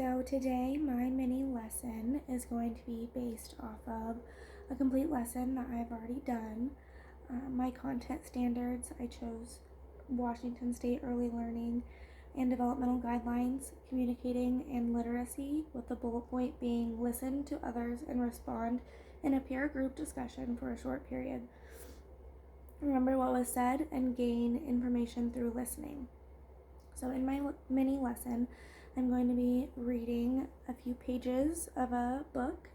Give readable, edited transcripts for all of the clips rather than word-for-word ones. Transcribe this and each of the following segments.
So today my mini lesson is going to be based off of a complete lesson that I've already done. My content standards, I chose Washington State Early Learning and Developmental Guidelines, Communicating and Literacy, with the bullet point being listen to others and respond in a peer group discussion for a short period. Remember what was said and gain information through listening. So in my mini lesson, I'm going to be reading a few pages of a book,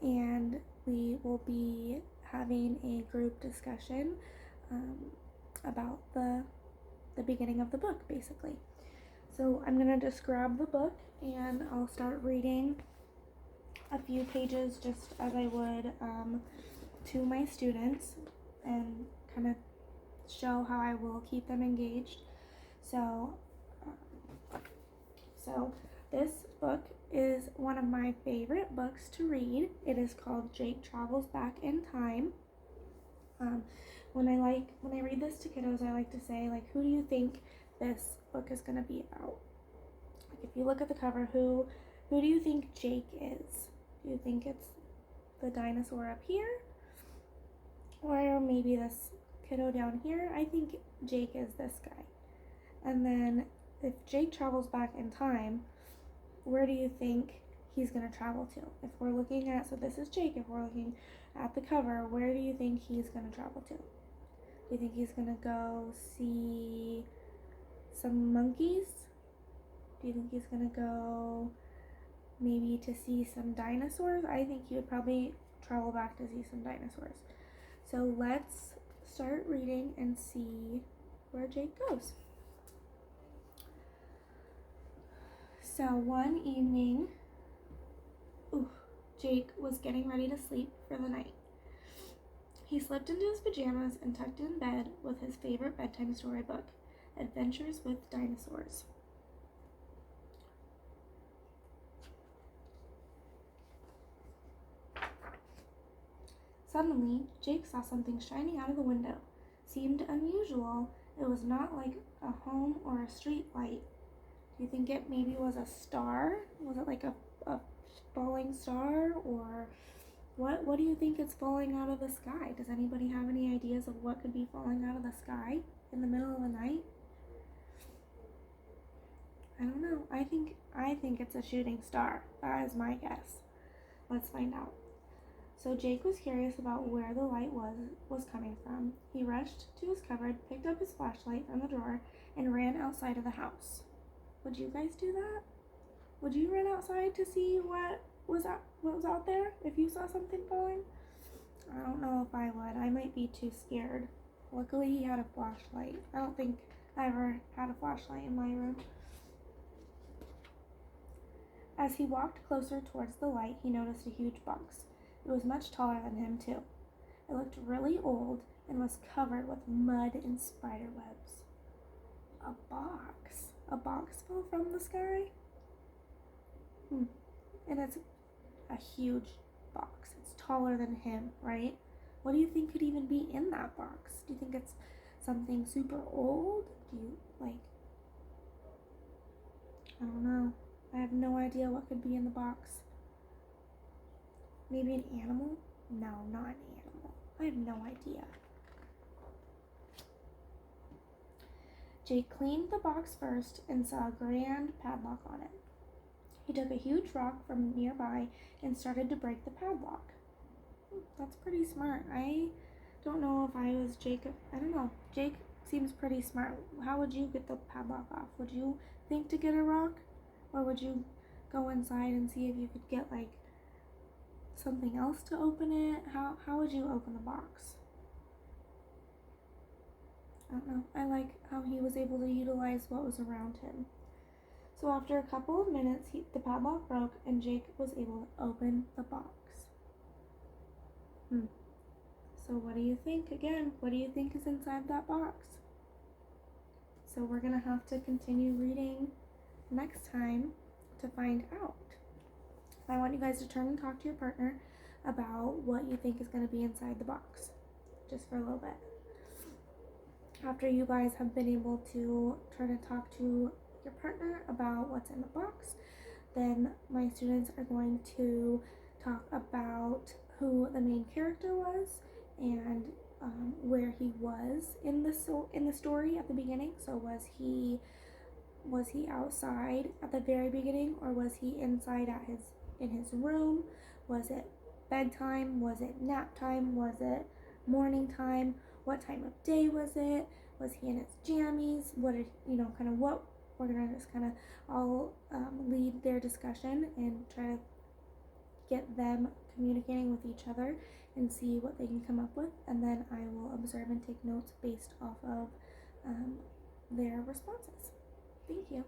and we will be having a group discussion about the beginning of the book, basically. So I'm going to just grab the book and I'll start reading a few pages just as I would to my students and kind of show how I will keep them engaged. So this book is one of my favorite books to read. It is called Jake Travels Back in Time. When I read this to kiddos, I like to say, like, who do you think this book is going to be about? Like, if you look at the cover, who do you think Jake is? Do you think it's the dinosaur up here? Or maybe this kiddo down here? I think Jake is this guy. And then if Jake travels back in time, where do you think he's going to travel to? If we're looking at, so this is Jake, if we're looking at the cover, where do you think he's going to travel to? Do you think he's going to go see some monkeys? Do you think he's going to go maybe to see some dinosaurs? I think he would probably travel back to see some dinosaurs. So let's start reading and see where Jake goes. So one evening, Jake was getting ready to sleep for the night. He slipped into his pajamas and tucked in bed with his favorite bedtime storybook, Adventures with Dinosaurs. Suddenly, Jake saw something shining out of the window. Seemed unusual. It was not like a home or a street light. Do you think it maybe was a star? Was it like a falling star? Or what do you think is falling out of the sky? Does anybody have any ideas of what could be falling out of the sky in the middle of the night? I don't know. I think it's a shooting star. That is my guess. Let's find out. So Jake was curious about where the light was coming from. He rushed to his cupboard, picked up his flashlight from the drawer, and ran outside of the house. Would you guys do that? Would you run outside to see what was out there if you saw something falling? I don't know if I would. I might be too scared. Luckily, he had a flashlight. I don't think I ever had a flashlight in my room. As he walked closer towards the light, he noticed a huge box. It was much taller than him, too. It looked really old and was covered with mud and spider webs. A box? A box fell from the sky? And it's a huge box. It's taller than him, right? What do you think could even be in that box? Do you think it's something super old? I don't know. I have no idea what could be in the box. Maybe an animal? No, not an animal. I have no idea. Jake cleaned the box first and saw a grand padlock on it. He took a huge rock from nearby and started to break the padlock. That's pretty smart. I don't know if I was Jake. I don't know. Jake seems pretty smart. How would you get the padlock off? Would you think to get a rock? Or would you go inside and see if you could get like something else to open it? How would you open the box? I don't know. I like how he was able to utilize what was around him. So after a couple of minutes, the padlock broke and Jake was able to open the box. So what do you think? Again, what do you think is inside that box? So we're going to have to continue reading next time to find out. I want you guys to turn and talk to your partner about what you think is going to be inside the box, just for a little bit. After you guys have been able to turn and talk to your partner about what's in the box, Then my students are going to talk about who the main character was and where he was in the story at the beginning. So was he outside at the very beginning, or was he inside in his room? Was it bedtime? Was it nap time? Was it morning time? What time of day was it? Was he in his jammies? What did kind of what we're gonna just kind of all lead their discussion and try to get them communicating with each other and see what they can come up with, and then I will observe and take notes based off of their responses. Thank you.